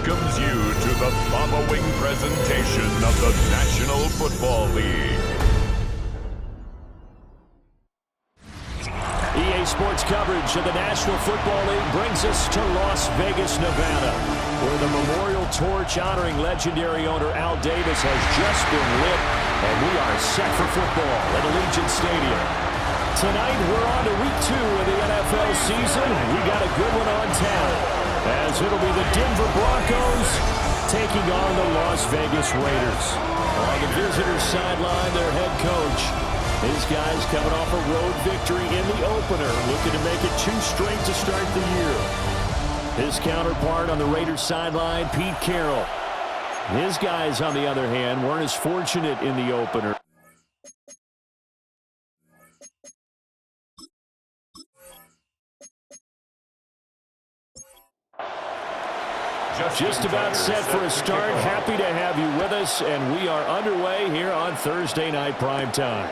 welcomes you to the following presentation of the National Football League. EA Sports coverage of the National Football League brings us to Las Vegas, Nevada, where the memorial torch honoring legendary owner Al Davis has just been lit, and we are set for football at Allegiant Stadium. Tonight, we're on to week 2 of the NFL season. We got a good one on tap, as it'll be the Denver Broncos taking on the Las Vegas Raiders. On the visitors' sideline, their head coach. His guys coming off a road victory in the opener, looking to make it 2 straight to start the year. His counterpart on the Raiders' sideline, Pete Carroll. His guys, on the other hand, weren't as fortunate in the opener. Just about set for a start. Happy to have you with us, and we are underway here on Thursday Night Primetime.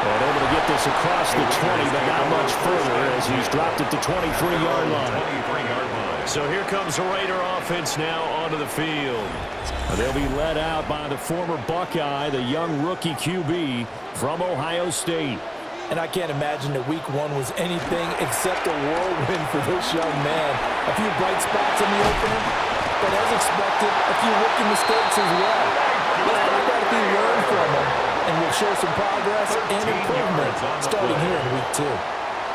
And able to get this across the 20, but not much further as he's dropped it to 23-yard line. So here comes the Raider offense now onto the field. They'll be led out by the former Buckeye, the young rookie QB from Ohio State. And I can't imagine that week 1 was anything except a whirlwind for this young man. A few bright spots in the opener, but as expected, a few rookie mistakes as well. Let's find out if he learned from them, and we'll show some progress and improvement starting here in week 2.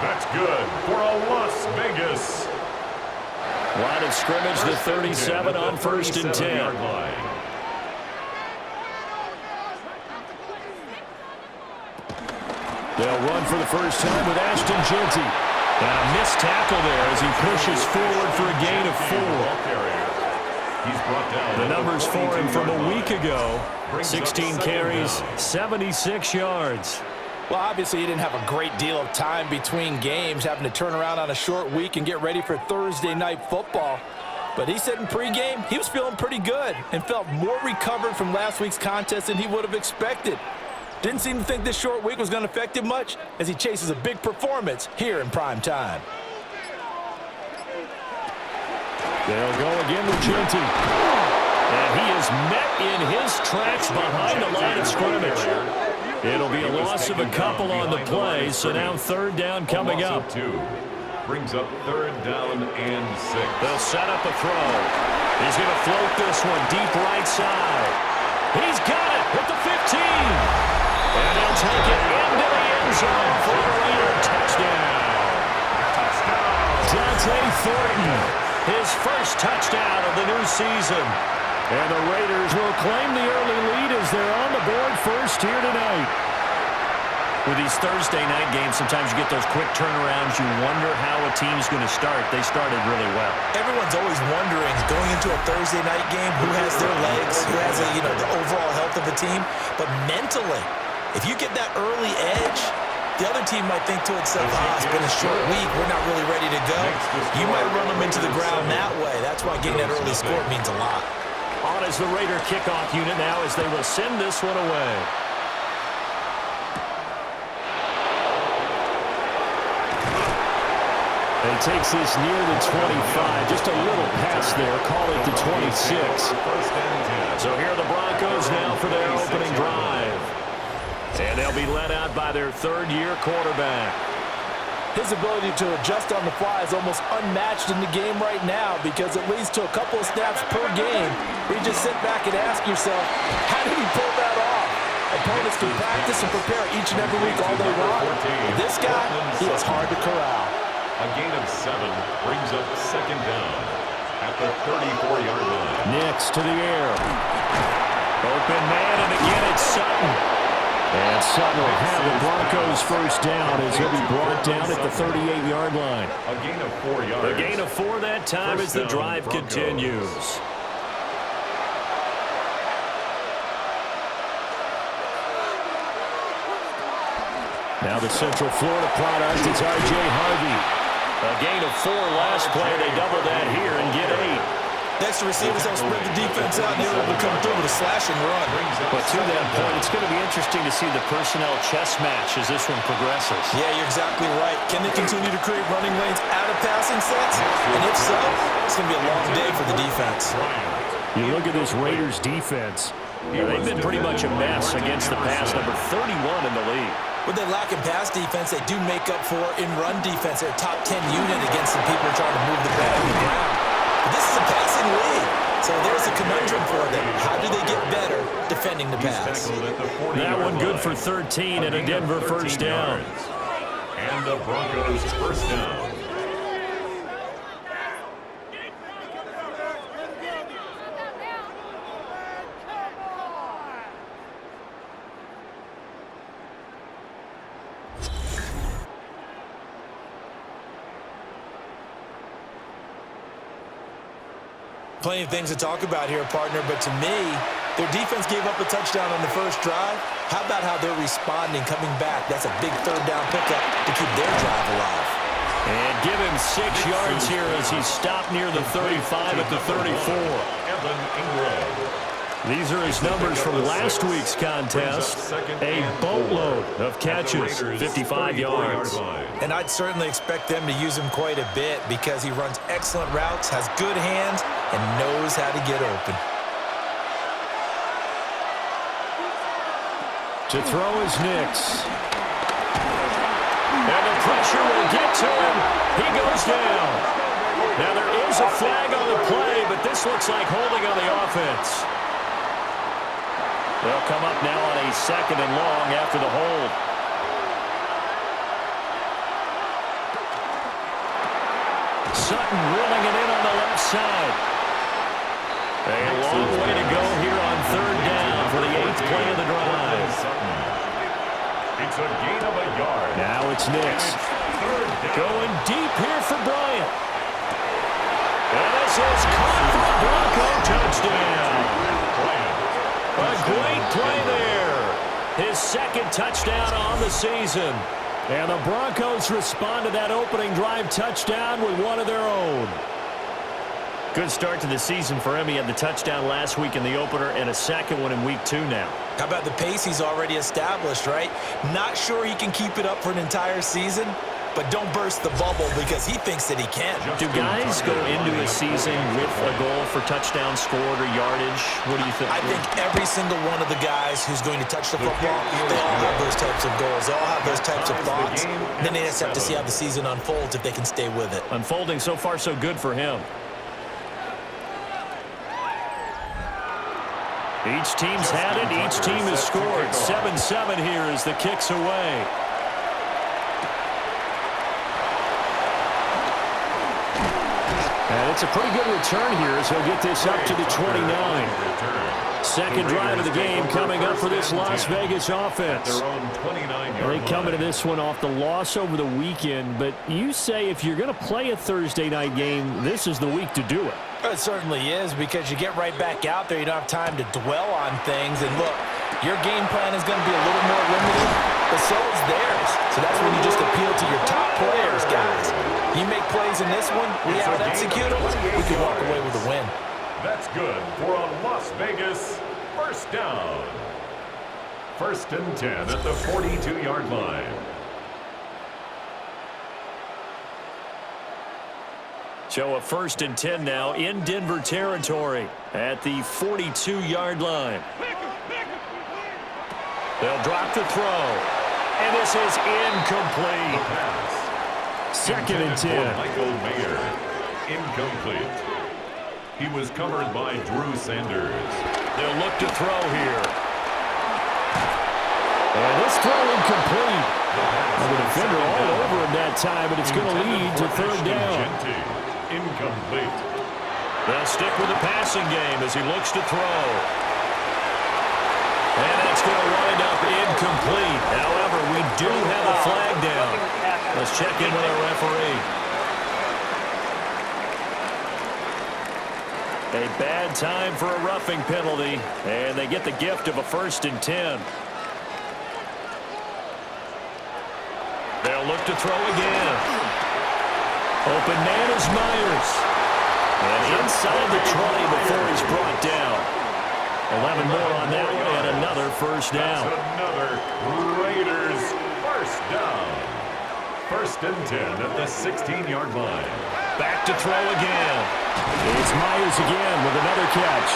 That's good for a Las Vegas. Line of scrimmage, the 37 on 1st and 10. They'll run for the first time with Ashton Jeanty. And a missed tackle there as he pushes forward for a gain of 4. The numbers for him from a week ago, 16 carries, 76 yards. Well, obviously he didn't have a great deal of time between games, having to turn around on a short week and get ready for Thursday Night Football. But he said in pregame he was feeling pretty good and felt more recovered from last week's contest than he would have expected. Didn't seem to think this short week was going to affect him much as he chases a big performance here in prime time. They'll go again with Jeanty. And he is met in his tracks behind the line of scrimmage. It'll be a loss of a couple on the play, so now 3rd down coming up. Brings up 3rd down and 6. They'll set up a throw. He's going to float this one deep right side. He's got it at the 15. And they'll take it into the end zone for a Raider touchdown. Dante Thornton, his first touchdown of the new season. And the Raiders will claim the early lead as they're on the board first here tonight. With these Thursday night games, sometimes you get those quick turnarounds. You wonder how a team's going to start. They started really well. Everyone's always wondering, going into a Thursday night game, who has their legs, who has the overall health of a team. But mentally, if you get that early edge, the other team might think to itself, it's been a short week, we're not really ready to go. You might run them into the ground that way. That's why getting that early score means a lot. On is the Raider kickoff unit now as they will send this one away. He takes this near the 25, just a little pass there, call it the 26. So here are the Broncos now for their opening drive. And they'll be led out by their 3rd-year quarterback. His ability to adjust on the fly is almost unmatched in the game right now because it leads to a couple of snaps per game where you just sit back and ask yourself, how did he pull that off? Opponents can practice and prepare each and every week all they want. This guy, he is hard to corral. A gain of 7 brings up 2nd down at the 34-yard line. Next to the air. Open man, and again it's Sutton. And Sutton will have the Broncos first down as he'll be brought down at the 38-yard line. A gain of 4 yards. A gain of 4 that time as the drive continues. Now the Central Florida product, it's R.J. Harvey. A gain of 4 last play. They double that here and get 8. The extra receivers help spread the defense out, and they're able to come through with a slash and run. But to that point, it's going to be interesting to see the personnel chess match as this one progresses. Yeah, you're exactly right. Can they continue to create running lanes out of passing sets? And if so, it's going to be a long day for the defense. You look at this Raiders defense. They've been pretty much a mess against the pass, number 31 in the league. What they lack in pass defense, they do make up for in run defense. They're a top 10 unit against the people trying to move the ball on the ground. But this is a passing league, so there's a conundrum for them. How do they get better defending the pass? That one good for 13 and a Denver first down. And the Broncos first down. Plenty of things to talk about here, partner, but to me, their defense gave up a touchdown on the first drive. How about how they're responding, coming back? That's a big third down pickup to keep their drive alive. And give him 6 yards here as he stopped near the 35 at the 34. These are his numbers from last week's contest. A boatload of catches, 55 yards. And I'd certainly expect them to use him quite a bit because he runs excellent routes, has good hands, and knows how to get open. To throw is Nix. And the pressure will get to him. He goes down. Now there is a flag on the play, but this looks like holding on the offense. They'll come up now on a 2nd and long after the hold. Sutton reeling it in on the left side. A long way to go here on 3rd down for the 8th play of the drive. It's a gain of a yard. Now it's Nix. Going deep here for Bryant. And this is caught for the Bronco touchdown. A great play there. His 2nd touchdown on the season. And the Broncos respond to that opening drive touchdown with one of their own. Good start to the season for him. He had the touchdown last week in the opener and a 2nd one in week 2 now. How about the pace he's already established, right? Not sure he can keep it up for an entire season, but don't burst the bubble because he thinks that he can. Do guys go into a season with a goal for touchdown scored or yardage? What do you think? I think every single one of the guys who's going to touch the football, they all have those types of goals. They all have those types of thoughts. Then they just have to see how the season unfolds if they can stay with it. Unfolding so far so good for him. Each team's had it. Each team has scored. 7-7 here as the kick's away. And it's a pretty good return here as he'll get this up to the 29. 2nd drive of the game coming up for this Las Vegas offense. They come into this one off the loss over the weekend, but you say if you're going to play a Thursday night game, this is the week to do it. It certainly is because you get right back out there. You don't have time to dwell on things. And look, your game plan is going to be a little more limited, but so is theirs. So that's when you just appeal to your top players, guys. You make plays in this one, we out-execute them, we can walk away with a win. That's good for a Las Vegas first down. 1st and 10 at the 42-yard line. So a 1st and 10 now in Denver territory at the 42-yard line. They'll drop the throw. And this is incomplete. 2nd and 10. Michael Mayer, incomplete. He was covered by Drew Sanders. They'll look to throw here. And this throw incomplete. The defender all over him that time, but it's going to lead to 3rd down. Incomplete. They'll stick with the passing game as he looks to throw. And that's going to wind up incomplete. However, we do have a flag down. Let's check in with our referee. A bad time for a roughing penalty, and they get the gift of a 1st and 10. They'll look to throw again. Open man is Myers. And inside the 20 before he's brought down. 11 more on that one, and another first down. That's another Raiders first down. First and 10 at the 16-yard line. Back to throw again. It's Myers again with another catch.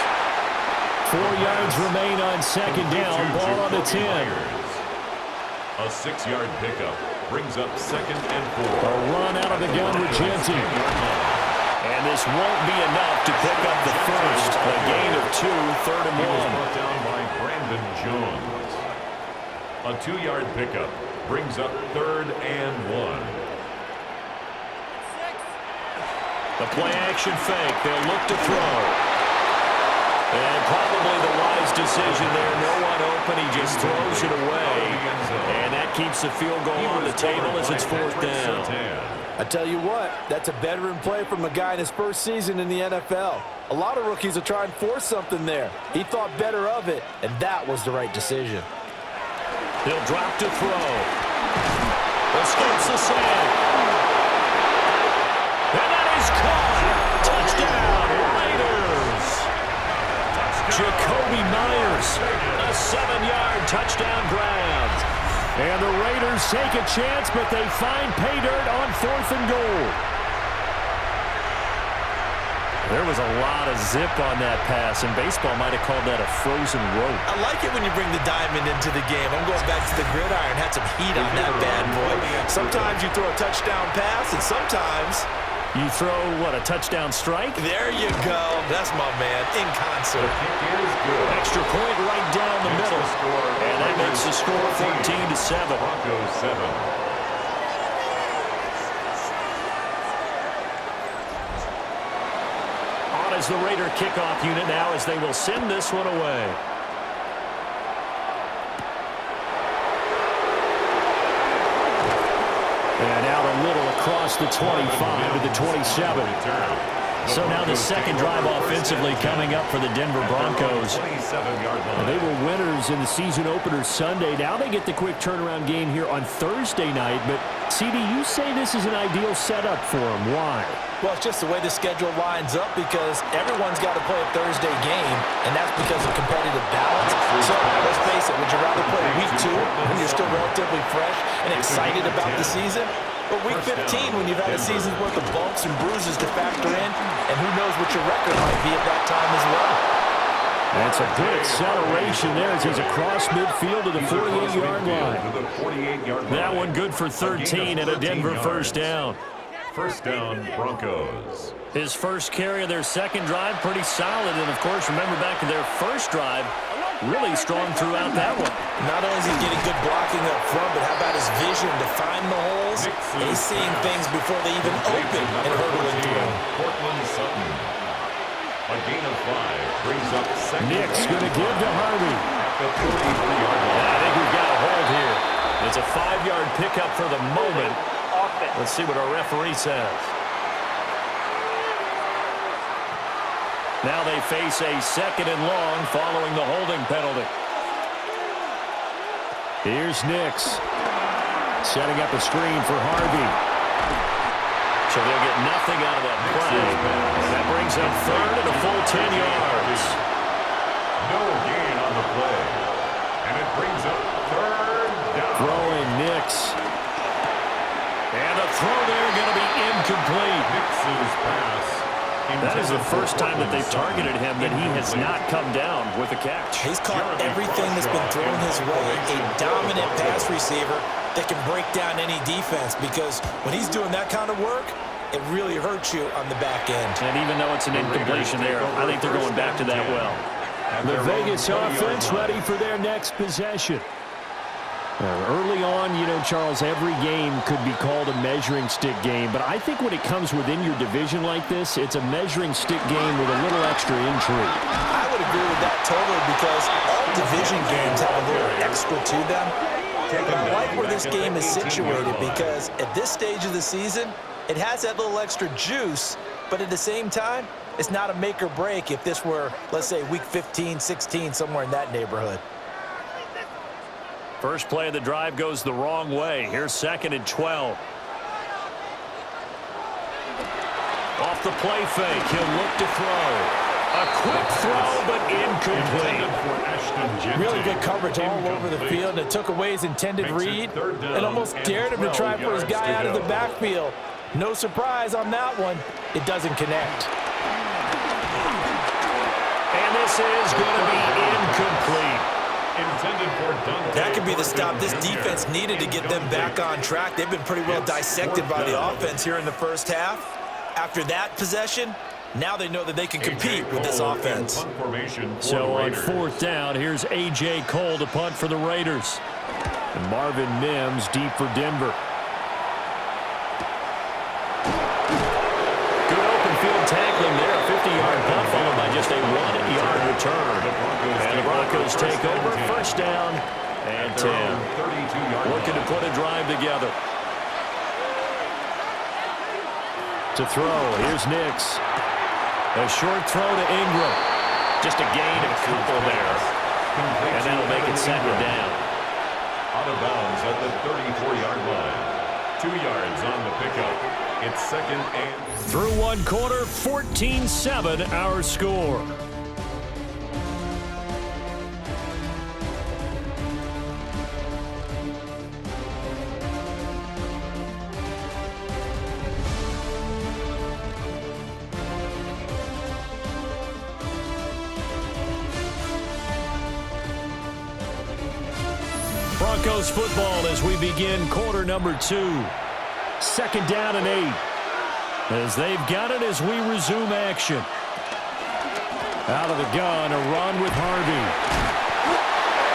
4 yards remain on second down. Ball on the 10. A 6-yard pickup brings up second and 4. A run out of the gun with Jensen. And this won't be enough to pick up the first. A gain of 2, third and 1. He was brought down by Brandon Jones. A 2-yard pickup brings up third and 1. The play-action fake. They'll look to throw. And probably the wise decision there. No one open. He just throws it away. And that keeps the field goal on the table as it's fourth down. I tell you what, that's a veteran play from a guy in his first season in the NFL. A lot of rookies will try and force something there. He thought better of it, and that was the right decision. He'll drop to throw. Escapes the sack. And that is caught. Touchdown, Raiders. Jacoby Myers, a 7-yard touchdown grab. And the Raiders take a chance, but they find pay dirt on fourth and goal. There was a lot of zip on that pass, and baseball might have called that a frozen rope. I like it when you bring the diamond into the game. I'm going back to the gridiron. Had some heat on that bad boy. Sometimes you throw a touchdown pass, and sometimes you throw, what, a touchdown strike? There you go. That's my man, in concert. Extra point right down the middle. And that makes the score 14-7. Broncos 7. On as the Raider kickoff unit now as they will send this one away. And out a little across the 25 to the 27. So now the second drive offensively coming up for the Denver Broncos. They were winners in the season opener Sunday. Now they get the quick turnaround game here on Thursday night. But, CD, you say this is an ideal setup for them. Why? Well, it's just the way the schedule lines up because everyone's got to play a Thursday game, and that's because of competitive balance. So, let's face it, would you rather play week 2 when you're still relatively fresh and excited about the season? But week 15 when you've had a season's worth of bumps and bruises to factor in, and who knows what your record might be at that time as well. That's a good acceleration there as he's across midfield to the 48-yard line. That one good for 13 and a Denver first down. First down, Broncos. His first carry of their second drive, pretty solid. And, of course, remember back to their first drive, really strong throughout that one. Not only is he getting good blocking up front, but how about his vision to find the holes? And he's seeing things before they even open and hurdling through them. Cortland Sutton. A gain of 5 brings up second. Nick's going to give to Harvey. At the 43-yard line. I think we've got a hold here. It's a 5-yard pickup for the moment. Let's see what our referee says. Now they face a second and long following the holding penalty. Here's Nix. Setting up a screen for Harvey. So they'll get nothing out of that play. That brings up third and a full 10 yards. No gain on the play. And it brings up third down. Throwing Nix. And the throw there going to be incomplete. Nix's pass. That is the first time that they've targeted him that he has not come down with a catch. He's caught everything that's been thrown his way. A dominant pass receiver that can break down any defense because when he's doing that kind of work, it really hurts you on the back end. And even though it's an incompletion there, I think they're going back to that well. The Vegas offense ready for their next possession. Early on, you know, Charles, every game could be called a measuring stick game. But I think when it comes within your division like this, it's a measuring stick game with a little extra intrigue. I would agree with that totally because all division games have a little extra to them. But I like where this game is situated because at this stage of the season, it has that little extra juice. But at the same time, it's not a make or break if this were, let's say, week 15, 16, somewhere in that neighborhood. First play of the drive goes the wrong way. Here's second and 12. Off the play fake, he'll look to throw. A quick throw, but incomplete. Really good coverage all over the field, and it took away his intended read and almost dared him to try for his guy out of the backfield. No surprise on that one. It doesn't connect. And this is going to be incomplete. That could be the stop this defense needed to get them back on track. They've been pretty well dissected by the offense here in the first half. After that possession, now they know that they can compete with this offense. So on fourth down, here's A.J. Cole to punt for the Raiders. And Marvin Mims deep for Denver. Good open field tackling there. A 50-yard punt followed by just a 1-yard return. And the Broncos take over. First down and 10. Looking to put a drive together. To throw, here's Nix. A short throw to Ingram. Just a gain of a couple there. And that'll make it second down. Out of bounds at the 34-yard line. 2 yards on the pickup. It's second and... Through one quarter, 14-7 our score. Broncos football as we begin quarter number 2. Second down and 8. As they've got it as we resume action. Out of the gun, a run with Harvey.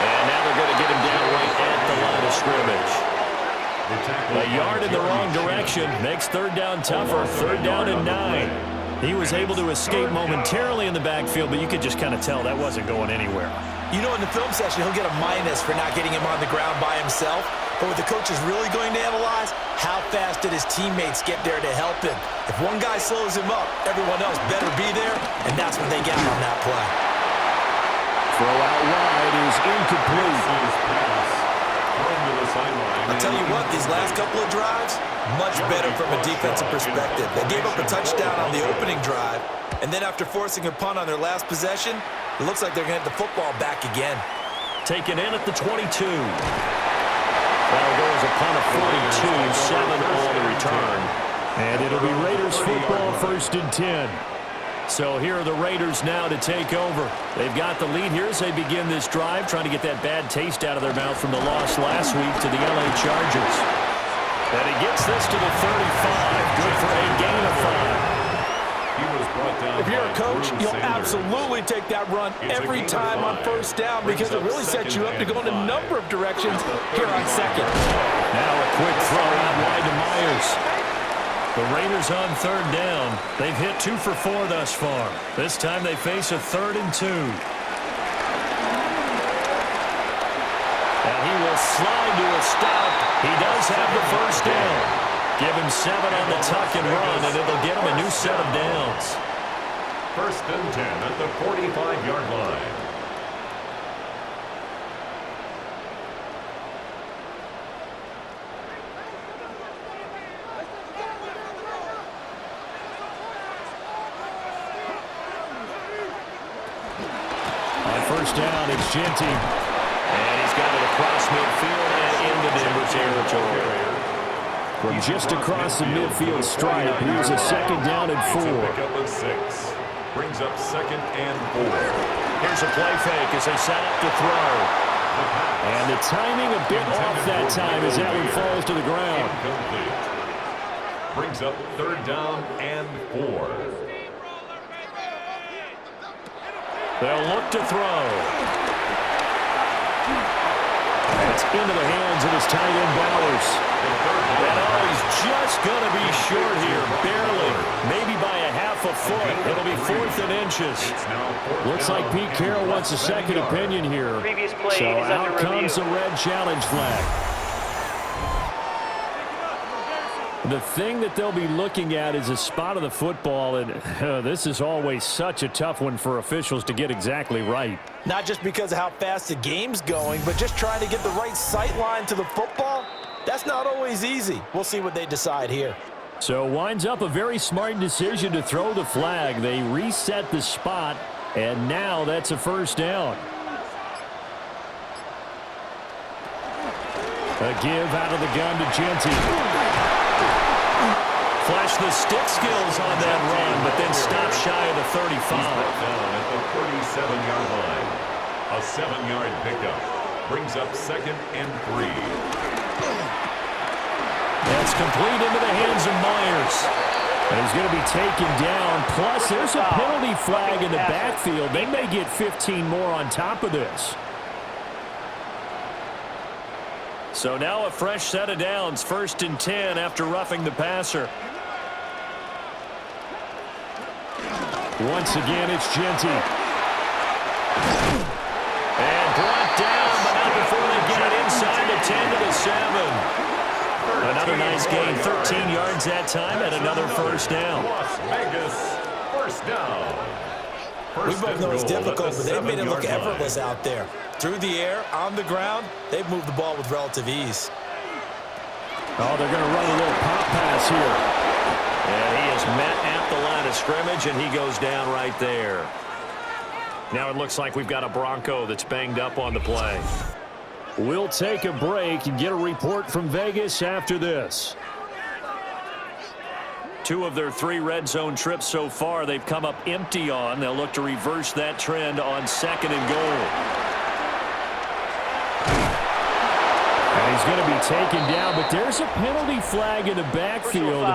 And now they're going to get him down right at the line of scrimmage. A yard in the wrong direction makes third down tougher. Third down and 9. He was able to escape momentarily in the backfield, but you could just kind of tell that wasn't going anywhere. You know, in the film session, he'll get a minus for not getting him on the ground by himself. But what the coach is really going to analyze, how fast did his teammates get there to help him? If one guy slows him up, everyone else better be there, and that's what they got on that play. Throw out wide is incomplete. I'll tell you what, these last couple of drives, much better from a defensive perspective. They gave up a touchdown on the opening drive, and then after forcing a punt on their last possession, it looks like they're going to have the football back again. Taken in at the 22. That'll go as a punt of 42, 7 on the return. And it'll be Raiders football first and 10. So here are the Raiders now to take over. They've got the lead here as they begin this drive, trying to get that bad taste out of their mouth from the loss last week to the LA Chargers. And he gets this to the 35. Good for a gain of 5. If you're a coach, you'll absolutely take that run every time on first down because it really sets you up to go in a number of directions here on second. Now a quick throw out wide to Myers. The Raiders on third down. They've hit 2 for 4 thus far. This time they face a 3rd and 2. And he will slide to a stop. He does have the first down. Give him 7 on the tuck and run, and it'll get him a new set of downs. First and 10 at the 45-yard line. On first down, it's Genty. And he's got it across midfield and into Denver territory. From just across the midfield stripe, here's a second down and 4. Pickup of 6. Brings up second and 4. Here's a play fake as they set up to throw. And the timing a bit off that time as that one falls to the ground. Incomplete. Brings up third down and 4. They'll look to throw. It's into the hands of his tight end Bowers. And he's just going to be short here, barely. Maybe by a half a foot. It'll be 4th and inches. Looks like Pete Carroll wants a second opinion here. So out comes the red challenge flag. The thing that they'll be looking at is a spot of the football, and this is always such a tough one for officials to get exactly right. Not just because of how fast the game's going, but just trying to get the right sight line to the football. That's not always easy. We'll see what they decide here. So winds up a very smart decision to throw the flag. They reset the spot, and now that's a first down. A give out of the gun to Genty. Flash the stick skills on that run, but then stop shy of the 35. Down at the 37-yard line. A 7-yard pickup brings up 2nd and 3. That's complete into the hands of Myers. And he's going to be taken down. Plus, there's a penalty flag in the backfield. They may get 15 more on top of this. So now a fresh set of downs. 1st and 10 after roughing the passer. Once again, it's Genty. And brought down, but not before they get it inside the 10 to the 7. Another nice gain, 13 yards that time, and another first down. Las Vegas, first down. We both know it's difficult, but they've made it look 7-yard line. effortless out there. Through the air, on the ground, they've moved the ball with relative ease. Oh, they're going to run a little pop pass here. And he is met at the line of scrimmage, and he goes down right there. Now it looks like we've got a Bronco that's banged up on the play. We'll take a break and get a report from Vegas after this. 2 of their 3 red zone trips so far they've come up empty on. They'll look to reverse that trend on 2nd and goal. And he's going to be taken down, but there's a penalty flag in the backfield.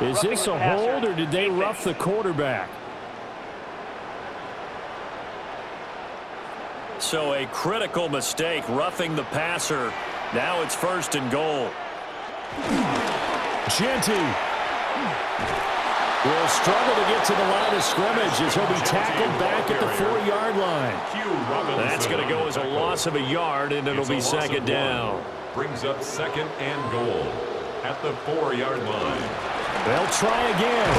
Is this a hold, or did they rough the quarterback? So a critical mistake, roughing the passer. Now it's 1st and goal. Genty will struggle to get to the line of scrimmage as he'll be tackled back at the 4-yard line. That's going to go as a loss of a yard, and it'll be 2nd down. Brings up 2nd and goal at the 4-yard line. They'll try again.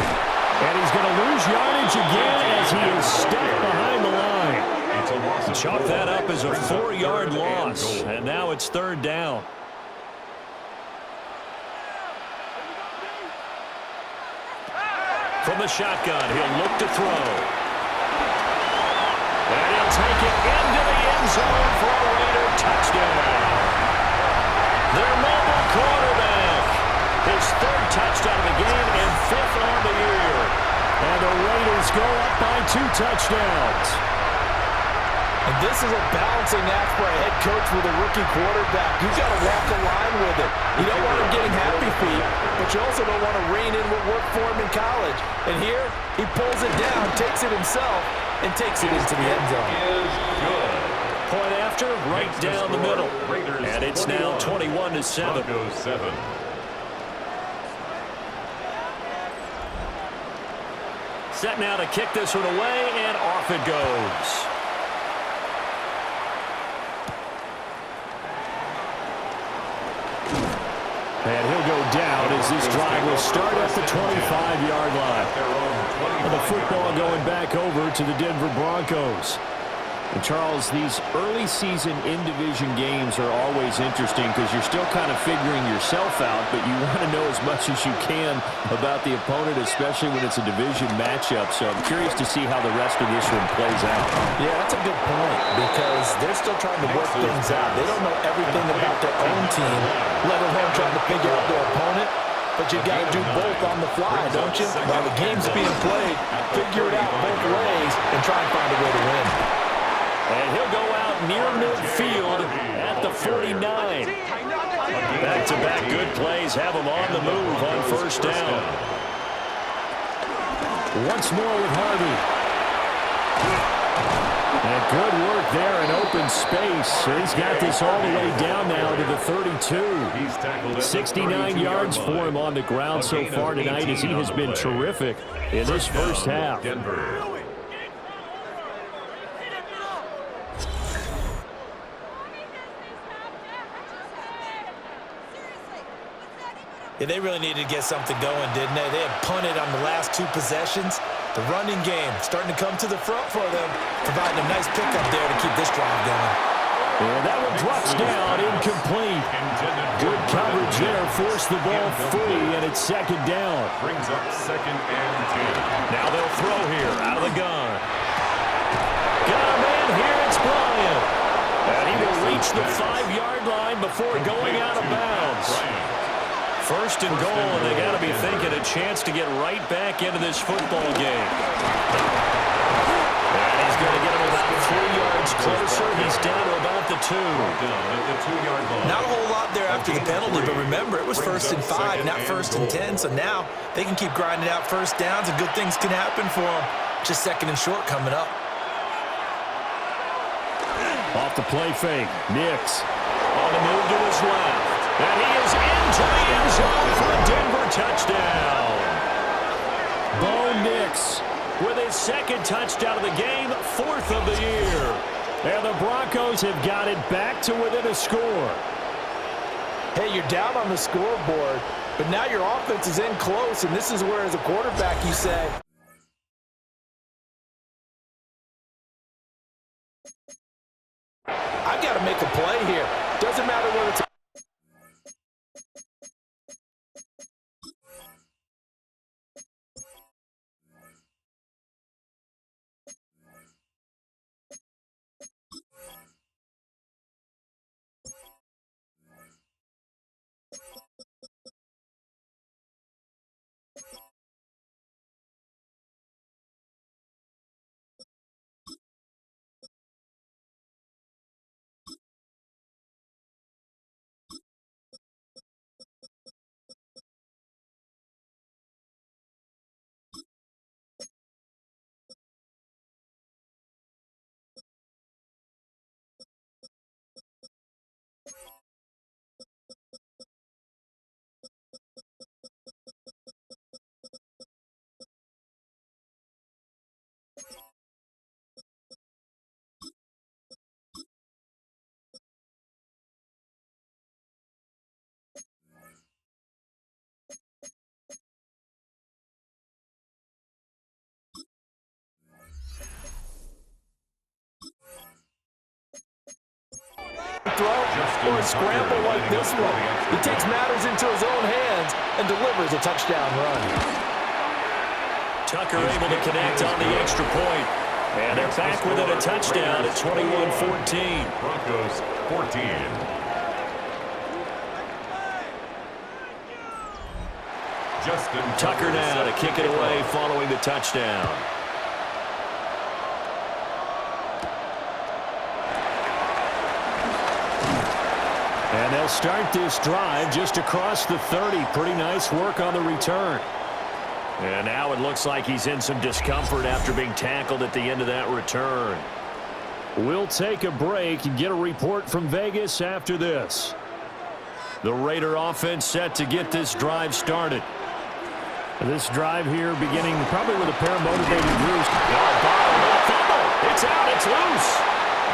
And he's going to lose yardage again as he is stuck behind the line. Chalk that up as a 4-yard loss. And now it's 3rd down. From the shotgun, he'll look to throw. And he'll take it into the end zone for a Raider touchdown. Their mobile quarterback. His 3rd touchdown of the game and 5th on the year. And the Raiders go up by 2 touchdowns. And this is a balancing act for a head coach with a rookie quarterback. You've got to walk the line with it. You don't want him getting happy feet, but you also don't want to rein in what worked for him in college. And here, he pulls it down, takes it himself, and takes it into the end zone. Point after, right down the middle. And it's now 21-7. Set now to kick this one away, and off it goes. And he'll go down as this drive will start at the 25-yard line. And the football going back over to the Denver Broncos. And Charles, these early season in-division games are always interesting because you're still kind of figuring yourself out, but you want to know as much as you can about the opponent, especially when it's a division matchup. So I'm curious to see how the rest of this one plays out. Yeah, that's a good point because they're still trying to work things out. They don't know everything about their own team, let alone trying to figure out their opponent. But you've got to do both on the fly, don't you? While the game's being played, figure it out both ways and try and find a way to win. And he'll go out near midfield at the 49. Back-to-back good plays have him on the move on 1st down. Once more with Harvey. And good work there in open space. He's got this all the way down now to the 32. 69 yards for him on the ground so far tonight as he has been terrific in this first half. Yeah, they really needed to get something going, didn't they? They had punted on the last 2 possessions. The running game starting to come to the front for them, providing a nice pickup there to keep this drive going. And that one drops down, incomplete. Good coverage there forced the ball free, and it's second down. Brings up 2nd and 10. Now they'll throw here out of the gun. Got a man here, it's Bryant. And he will reach the 5-yard line before going out of bounds. First and goal, and they got to be thinking a chance to get right back into this football game. And he's going to get him about 3 yards closer. He's down to about the 2. Not a whole lot there after the penalty, but remember, it was 1st and 5, not 1st and 10. So now they can keep grinding out first downs, and good things can happen for them. Just 2nd and short coming up. Off the play fake, Nix on the move to his left. And he is into the end zone for a Denver touchdown. Bo Nix with his 2nd touchdown of the game, 4th of the year. And the Broncos have got it back to within a score. Hey, you're down on the scoreboard, but now your offense is in close, and this is where, as a quarterback, you say, I got to make a play here. Doesn't matter whether it's throw or a scramble like this one. He takes matters into his own hands and delivers a touchdown run. Tucker able to connect on the extra point. And they're back within a touchdown at 21-14. Broncos 14. Tucker now to kick it away following the touchdown. And they'll start this drive just across the 30. Pretty nice work on the return. And now it looks like he's in some discomfort after being tackled at the end of that return. We'll take a break and get a report from Vegas after this. The Raider offense set to get this drive started. This drive here beginning probably with a pair of motivated Drews. It's out, it's loose.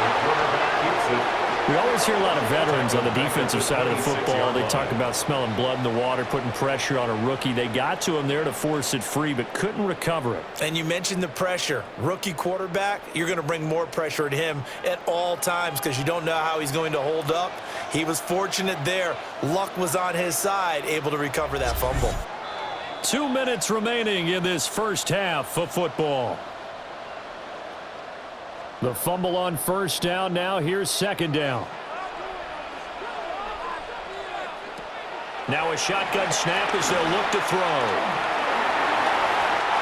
The quarterback keeps it. We always hear a lot of veterans on the defensive side of the football. They talk about smelling blood in the water, putting pressure on a rookie. They got to him there to force it free, but couldn't recover it. And you mentioned the pressure. Rookie quarterback, you're going to bring more pressure at him at all times because you don't know how he's going to hold up. He was fortunate there. Luck was on his side, able to recover that fumble. 2 minutes remaining in this first half of football. The fumble on first down now. Here's second down. Now a shotgun snap as they'll look to throw.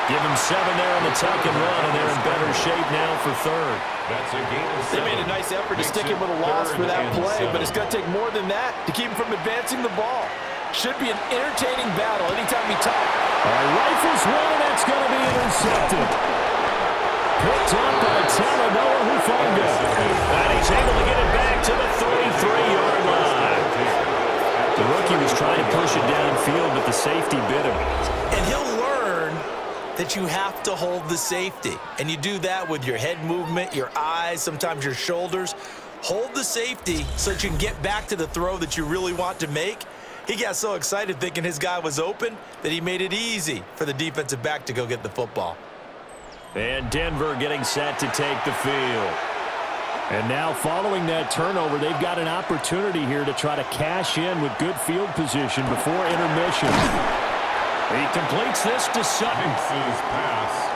Give him 7 there on the tuck and run, and they're in better shape now for third. That's a gain of 7. They made a nice effort to stick him with a loss for that play, but it's going to take more than that to keep him from advancing the ball. Should be an entertaining battle anytime he talks. All right, rifles one, and that's going to be intercepted. Picked up by Talanoa Hufanga. And he's able to get it back to the 33-yard line. The rookie was trying to push it downfield, but the safety bit him. And he'll learn that you have to hold the safety. And you do that with your head movement, your eyes, sometimes your shoulders. Hold the safety so that you can get back to the throw that you really want to make. He got so excited thinking his guy was open that he made it easy for the defensive back to go get the football. And Denver getting set to take the field. And now following that turnover, they've got an opportunity here to try to cash in with good field position before intermission. He completes this to Sutton.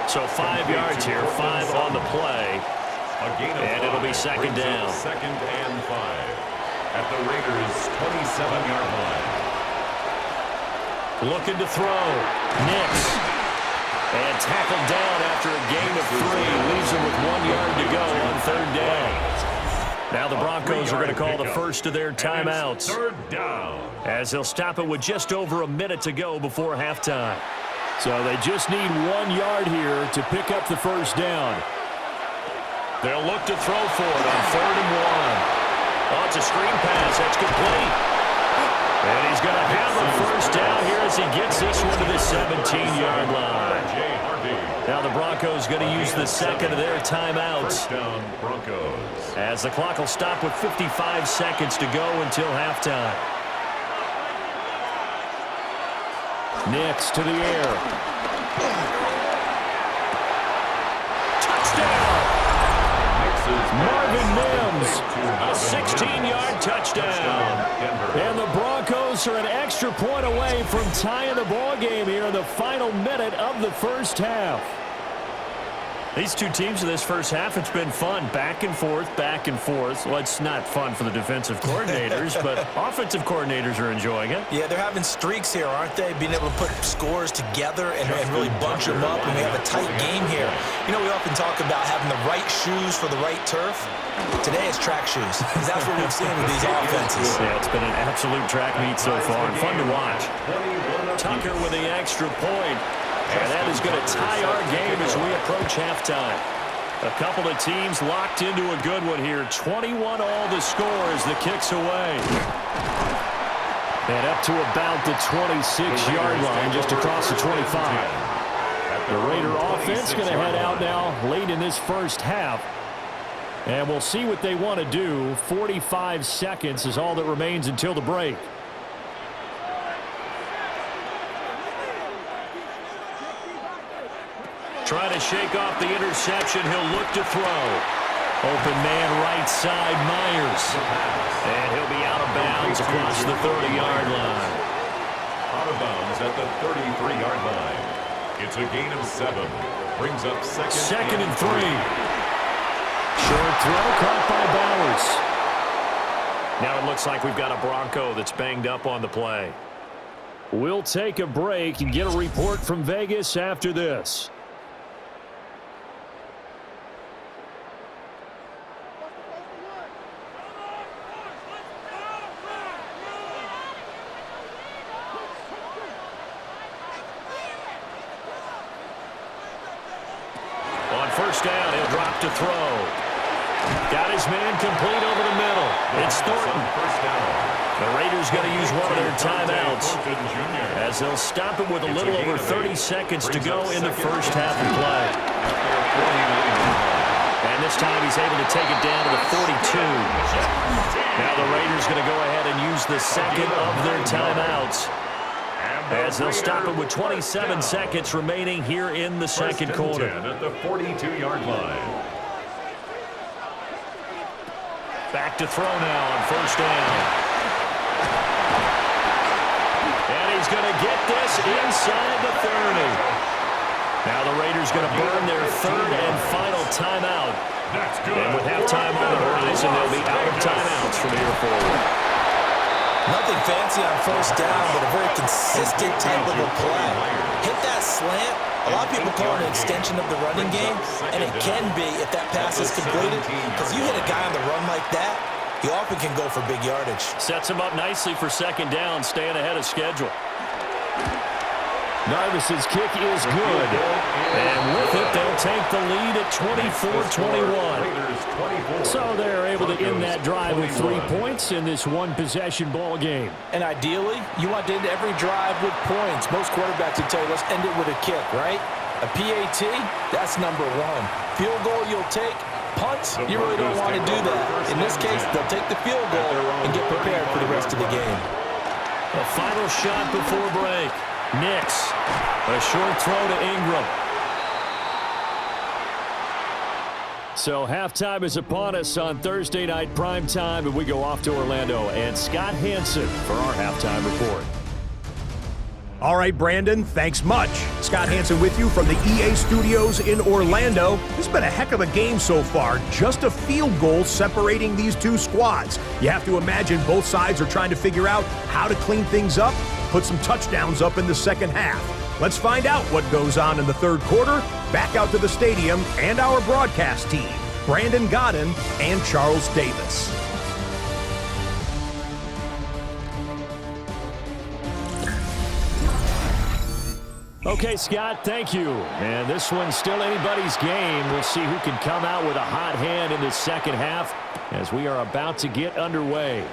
So 5 yards here, 5 on the play. And it'll be second down. Second and 5 at the Raiders' 27-yard line. Looking to throw. Nix. And tackled down after a gain of 3. Leaves him with 1 yard to go on third down. Now the Broncos are going to call the first of their timeouts, Third down. as they'll stop it with just over a minute to go before halftime. So they just need 1 yard here to pick up the first down. They'll look to throw for it on 3rd and 1. Oh, it's a screen pass. That's complete. And he's going to have a first down here as he gets this one to the 17-yard line. Now the Broncos going to use the second of their timeouts. First down, Broncos. As the clock will stop with 55 seconds to go until halftime. Nix to the air. Touchdown! Marvin Mims, a 16-yard touchdown. And the Broncos are an extra point away from tying the ball game here in the final minute of the first half. These two teams in this first half, it's been fun. Back and forth, back and forth. Well, it's not fun for the defensive coordinators, but offensive coordinators are enjoying it. Yeah, they're having streaks here, aren't they? Being able to put scores together and really bunch them up, and we have a tight game here. You know, we often talk about having the right shoes for the right turf. Today it's track shoes, because that's what we've seen with these offenses. Yeah, it's been an absolute track meet so far, and fun to watch. Tucker with the extra point. And that is going to tie our game as we approach halftime. A couple of teams locked into a good one here. 21 all the score as the kick's away. And up to about the 26-yard line, just across the 25. The Raider offense going to head out now late in this first half. And we'll see what they want to do. 45 seconds is all that remains until the break. Trying to shake off the interception. He'll look to throw. Open man right side, Myers. And he'll be out of bounds across the 30-yard line. Out of bounds at the 33-yard line. It's a gain of 7. Brings up second and 3. Short throw caught by Bowers. Now it looks like we've got a Bronco that's banged up on the play. We'll take a break and get a report from Vegas after this. First down, he'll drop to throw. Got his man complete over the middle. It's Thornton. The Raiders going to use one of their timeouts as they'll stop it with a little over 30 seconds to go in the first half of play. And this time he's able to take it down to the 42. Now the Raiders going to go ahead and use the second of their timeouts, as they'll stop it with 27 seconds remaining here in the second quarter. At the 42-yard line. Back to throw now on first down. And he's going to get this inside the 30. Now the Raiders going to burn their third and final timeout. That's good. And with halftime on the horizon, they'll be out of timeouts from here forward. Nothing fancy on first down, but a very consistent type of a play. Hit that slant. A lot of people call it an extension of the running game, and it can be if that pass is completed, because you hit a guy on the run like that, he often can go for big yardage. Sets him up nicely for second down, staying ahead of schedule. Narvis's kick is good. And with it, they'll take the lead at 24-21. So they're able to end that drive with 3 points in this one-possession ball game. And ideally, you want to end every drive with points. Most quarterbacks would tell you, let's end it with a kick, right? A PAT, that's number 1. Field goal you'll take. Punts, you really don't want to do that. In this case, they'll take the field goal and get prepared for the rest of the game. A final shot before break. Nix, a short throw to Ingram. So halftime is upon us on Thursday night primetime, and we go off to Orlando. And Scott Hansen for our halftime report. All right, Brandon, thanks much. Scott Hansen with you from the EA Studios in Orlando. This has been a heck of a game so far. Just a field goal separating these two squads. You have to imagine both sides are trying to figure out how to clean things up, put some touchdowns up in the second half. Let's find out what goes on in the third quarter. Back out to the stadium and our broadcast team, Brandon Godden and Charles Davis. Okay, Scott, thank you. And this one's still anybody's game. We'll see who can come out with a hot hand in the second half as we are about to get underway.